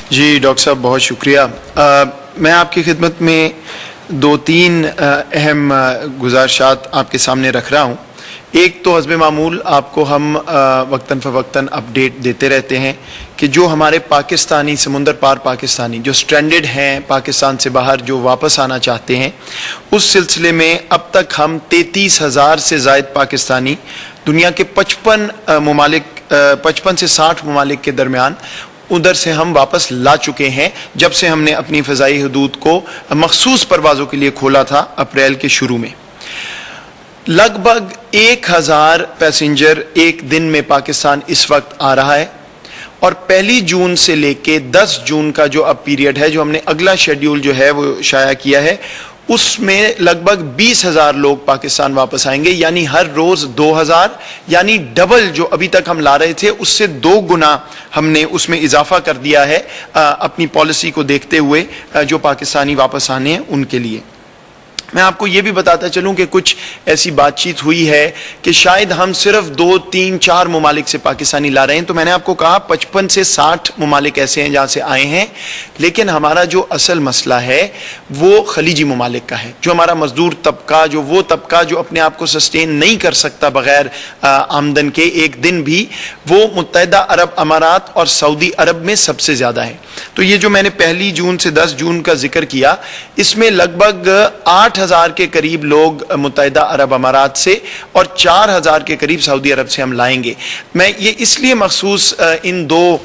جی doctor صاحب بہت شکریہ. میں آپ کی خدمت میں دو تین اہم گزارشات آپ کے سامنے رکھ رہا ہوں. ایک تو حسب معمول آپ کو ہم وقتاً فوقتاً اپڈیٹ دیتے رہتے ہیں کہ جو ہمارے پاکستانی سمندر پار پاکستانی جو سٹرینڈڈ ہیں پاکستان سے باہر جو واپس آنا چاہتے ہیں، اس سلسلے میں اب تک ہم 33,000 سے زائد پاکستانی دنیا کے 55 سے 60 ممالک کے درمیان ادھر سے ہم واپس لا چکے ہیں جب سے ہم نے اپنی فضائی حدود کو مخصوص پروازوں کے لیے کھولا تھا اپریل کے شروع میں. لگ بھگ 1,000 پیسنجر ایک دن میں پاکستان اس وقت آ رہا ہے، اور 1 جون سے لے کے 10 جون کا جو اب پیریڈ ہے، جو ہم نے اگلا شیڈیول جو ہے وہ شائع کیا ہے، اس میں لگ بھگ 20,000 لوگ پاکستان واپس آئیں گے. یعنی ہر روز 2,000، یعنی ڈبل جو ابھی تک ہم لا رہے تھے اس سے 2 گنا ہم نے اس میں اضافہ کر دیا ہے اپنی پالیسی کو دیکھتے ہوئے جو پاکستانی واپس آنے ہیں ان کے لیے. میں آپ کو یہ بھی بتاتا چلوں کہ کچھ ایسی بات چیت ہوئی ہے کہ شاید ہم صرف 2 3 4 ممالک سے پاکستانی لا رہے ہیں. تو میں نے آپ کو کہا 55 سے 60 ممالک ایسے ہیں جہاں سے آئے ہیں، لیکن ہمارا جو اصل مسئلہ ہے وہ خلیجی ممالک کا ہے. جو ہمارا مزدور طبقہ، جو وہ طبقہ جو اپنے آپ کو سسٹین نہیں کر سکتا بغیر آمدن کے ایک دن بھی، وہ متحدہ عرب امارات اور سعودی عرب میں سب سے زیادہ ہے. تو یہ جو میں نے 1 جون سے 10 جون کا ذکر کیا، اس میں لگ بھگ 8,000 کے قریب لوگ متحدہ عرب امارات سے اور 4,000 کے قریب سعودی عرب سے ہم لائیں گے. میں یہ اس لیے مخصوص ان 2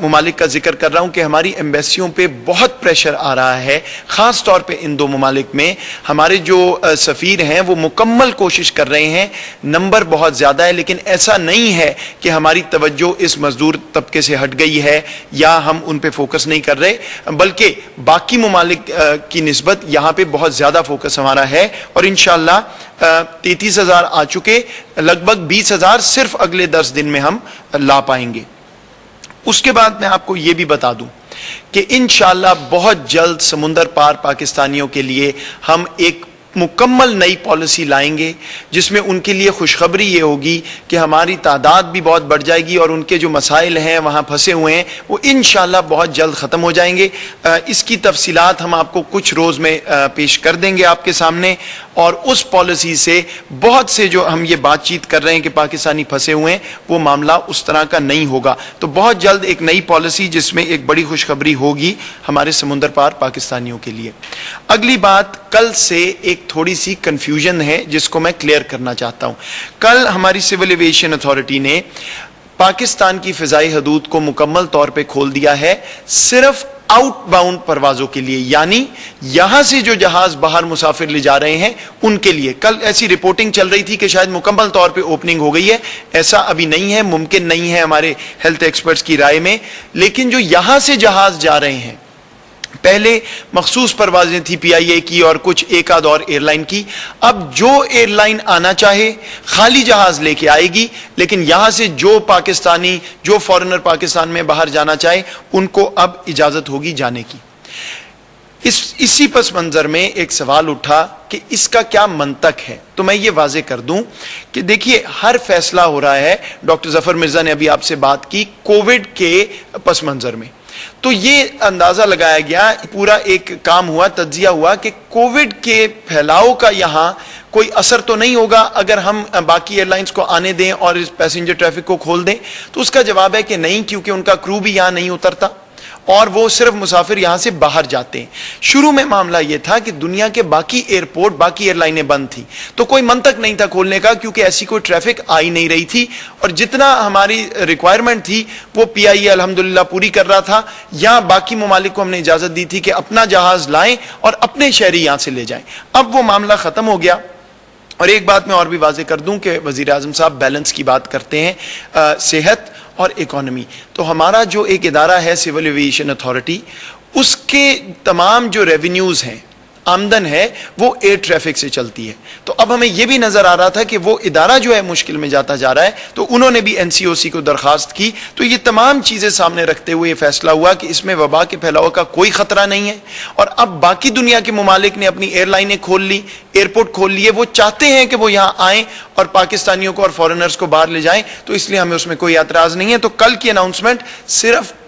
ممالک کا ذکر کر رہا ہوں کہ ہماری ایمبیسیوں پہ بہت پریشر آ رہا ہے، خاص طور پہ ان 2 ممالک میں. ہمارے جو سفیر ہیں وہ مکمل کوشش کر رہے ہیں، نمبر بہت زیادہ ہے، لیکن ایسا نہیں ہے کہ ہماری توجہ اس مزدور طبقے سے ہٹ گئی ہے یا ہم ان پہ فوکس نہیں کر رہے، بلکہ باقی ممالک کی نسبت یہاں پہ بہت زیادہ فوکس ہمارا ہے. اور انشاءاللہ 33,000 آ چکے، لگ بھگ 20,000 صرف اگلے 10 دن میں ہم لا پائیں گے. اس کے بعد میں آپ کو یہ بھی بتا دوں کہ انشاءاللہ بہت جلد سمندر پار پاکستانیوں کے لیے ہم ایک مکمل نئی پالیسی لائیں گے، جس میں ان کے لیے خوشخبری یہ ہوگی کہ ہماری تعداد بھی بہت بڑھ جائے گی اور ان کے جو مسائل ہیں وہاں پھنسے ہوئے ہیں وہ انشاءاللہ بہت جلد ختم ہو جائیں گے. اس کی تفصیلات ہم آپ کو کچھ روز میں پیش کر دیں گے آپ کے سامنے. اور اس پالیسی سے بہت سے جو ہم یہ بات چیت کر رہے ہیں کہ پاکستانی پھنسے ہوئے ہیں، وہ معاملہ اس طرح کا نہیں ہوگا. تو بہت جلد ایک نئی پالیسی جس میں ایک بڑی خوشخبری ہوگی ہمارے سمندر پار پاکستانیوں کے لیے. اگلی بات، کل سے ایک تھوڑی سی کنفیوژن ہے جس کو میں کلیئر کرنا چاہتا ہوں. کل ہماری سول ایویشن اتھارٹی نے پاکستان کی فضائی حدود کو مکمل طور پہ کھول دیا ہے صرف آؤٹ باؤنڈ پروازوں کے لیے، یعنی یہاں سے جو جہاز باہر مسافر لے جا رہے ہیں ان کے لیے. کل ایسی رپورٹنگ چل رہی تھی کہ شاید مکمل طور پہ اوپننگ ہو گئی ہے، ایسا ابھی نہیں ہے، ممکن نہیں ہے ہمارے ہیلتھ ایکسپرٹس کی رائے میں. لیکن جو یہاں سے جہاز جا رہے ہیں، پہلے مخصوص پروازیں تھی PIA کی اور کچھ ایک آدھ اور ایئر لائن کی، اب جو ایئر لائن آنا چاہے خالی جہاز لے کے آئے گی، لیکن یہاں سے جو پاکستانی، جو فارنر پاکستان میں باہر جانا چاہے ان کو اب اجازت ہوگی جانے کی. اسی پس منظر میں ایک سوال اٹھا کہ اس کا کیا منطق ہے. تو میں یہ واضح کر دوں کہ دیکھیے ہر فیصلہ ہو رہا ہے، ڈاکٹر ظفر مرزا نے ابھی آپ سے بات کی کووڈ کے پس منظر میں، تو یہ اندازہ لگایا گیا، پورا ایک کام ہوا، تجزیہ ہوا کہ کووڈ کے پھیلاؤ کا یہاں کوئی اثر تو نہیں ہوگا اگر ہم باقی ایئر لائنز کو آنے دیں اور اس پیسنجر ٹریفک کو کھول دیں. تو اس کا جواب ہے کہ نہیں، کیونکہ ان کا کرو بھی یہاں نہیں اترتا اور وہ صرف مسافر یہاں سے باہر جاتے ہیں. شروع میں معاملہ یہ تھا کہ دنیا کے باقی ایئرپورٹ، باقی ایئر لائنیں بند تھیں، تو کوئی منطق نہیں تھا کھولنے کا، کیونکہ ایسی کوئی ٹریفک آئی نہیں رہی تھی اور جتنا ہماری ریکوائرمنٹ تھی وہ PIA الحمدللہ پوری کر رہا تھا. یا باقی ممالک کو ہم نے اجازت دی تھی کہ اپنا جہاز لائیں اور اپنے شہری یہاں سے لے جائیں. اب وہ معاملہ ختم ہو گیا. اور ایک بات میں اور بھی واضح کر دوں کہ وزیر اعظم صاحب بیلنس کی بات کرتے ہیں، صحت اور اکانومی. تو ہمارا جو ایک ادارہ ہے سول ایویشن اتھارٹی، اس کے تمام جو ریونیوز ہیں، آمدن ہے، وہ ایئر ٹریفک سے چلتی ہے. تو اب ہمیں یہ بھی نظر آ رہا تھا کہ وہ ادارہ جو ہے مشکل میں جاتا جا رہا ہے، تو انہوں نے بھی NCOC کو درخواست کی. تو یہ تمام چیزیں سامنے رکھتے ہوئے یہ فیصلہ ہوا کہ اس میں وبا کے پھیلاؤ کا کوئی خطرہ نہیں ہے. اور اب باقی دنیا کے ممالک نے اپنی ایئر لائنیں کھول لی، ایئرپورٹ کھول لیے، وہ چاہتے ہیں کہ وہ یہاں آئیں اور پاکستانیوں کو اور فارنرز کو باہر لے جائیں. تو اس لیے ہمیں اس میں کوئی اعتراض نہیں ہے. تو کل کی اناؤنسمنٹ صرف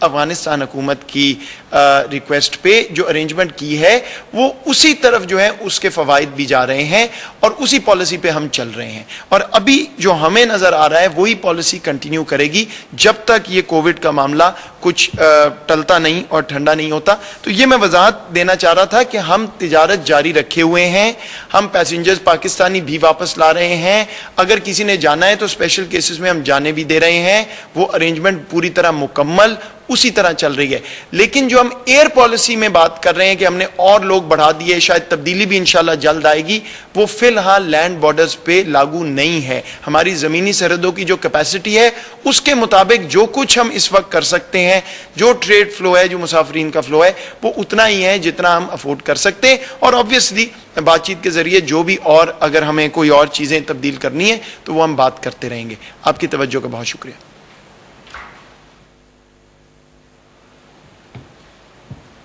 افغانستان حکومت کی ریکویسٹ پہ جو ارینجمنٹ کی ہے وہ اسی طرف جو ہے اس کے فوائد بھی جا رہے ہیں اور اسی پالیسی پہ ہم چل رہے ہیں، اور ابھی جو ہمیں نظر آ رہا ہے وہی پالیسی کنٹینیو کرے گی جب تک یہ کووڈ کا معاملہ کچھ ٹلتا نہیں اور ٹھنڈا نہیں ہوتا۔ تو یہ میں وضاحت دینا چاہ رہا تھا کہ ہم تجارت جاری رکھے ہوئے ہیں، ہم پیسنجرز پاکستانی بھی واپس لا رہے ہیں، اگر کسی نے جانا ہے تو اسپیشل کیسز میں ہم جانے بھی دے رہے ہیں، وہ ارینجمنٹ پوری طرح مکمل اسی طرح چل رہی ہے۔ لیکن جو ہم ایئر پالیسی میں بات کر رہے ہیں کہ ہم نے اور لوگ بڑھا دیے، شاید تبدیلی بھی انشاءاللہ جلد آئے گی، وہ فی الحال لینڈ بارڈرز پہ لاگو نہیں ہے۔ ہماری زمینی سرحدوں کی جو کیپیسٹی ہے اس کے مطابق جو کچھ ہم اس وقت کر سکتے ہیں، جو ٹریڈ فلو ہے، جو مسافرین کا فلو ہے، وہ اتنا ہی ہے جتنا ہم افورڈ کر سکتے ہیں، اور آبویسلی بات چیت کے ذریعے جو بھی اور اگر ہمیں کوئی اور چیزیں تبدیل کرنی ہے تو وہ ہم بات کرتے رہیں گے۔ آپ کی توجہ کا بہت شکریہ۔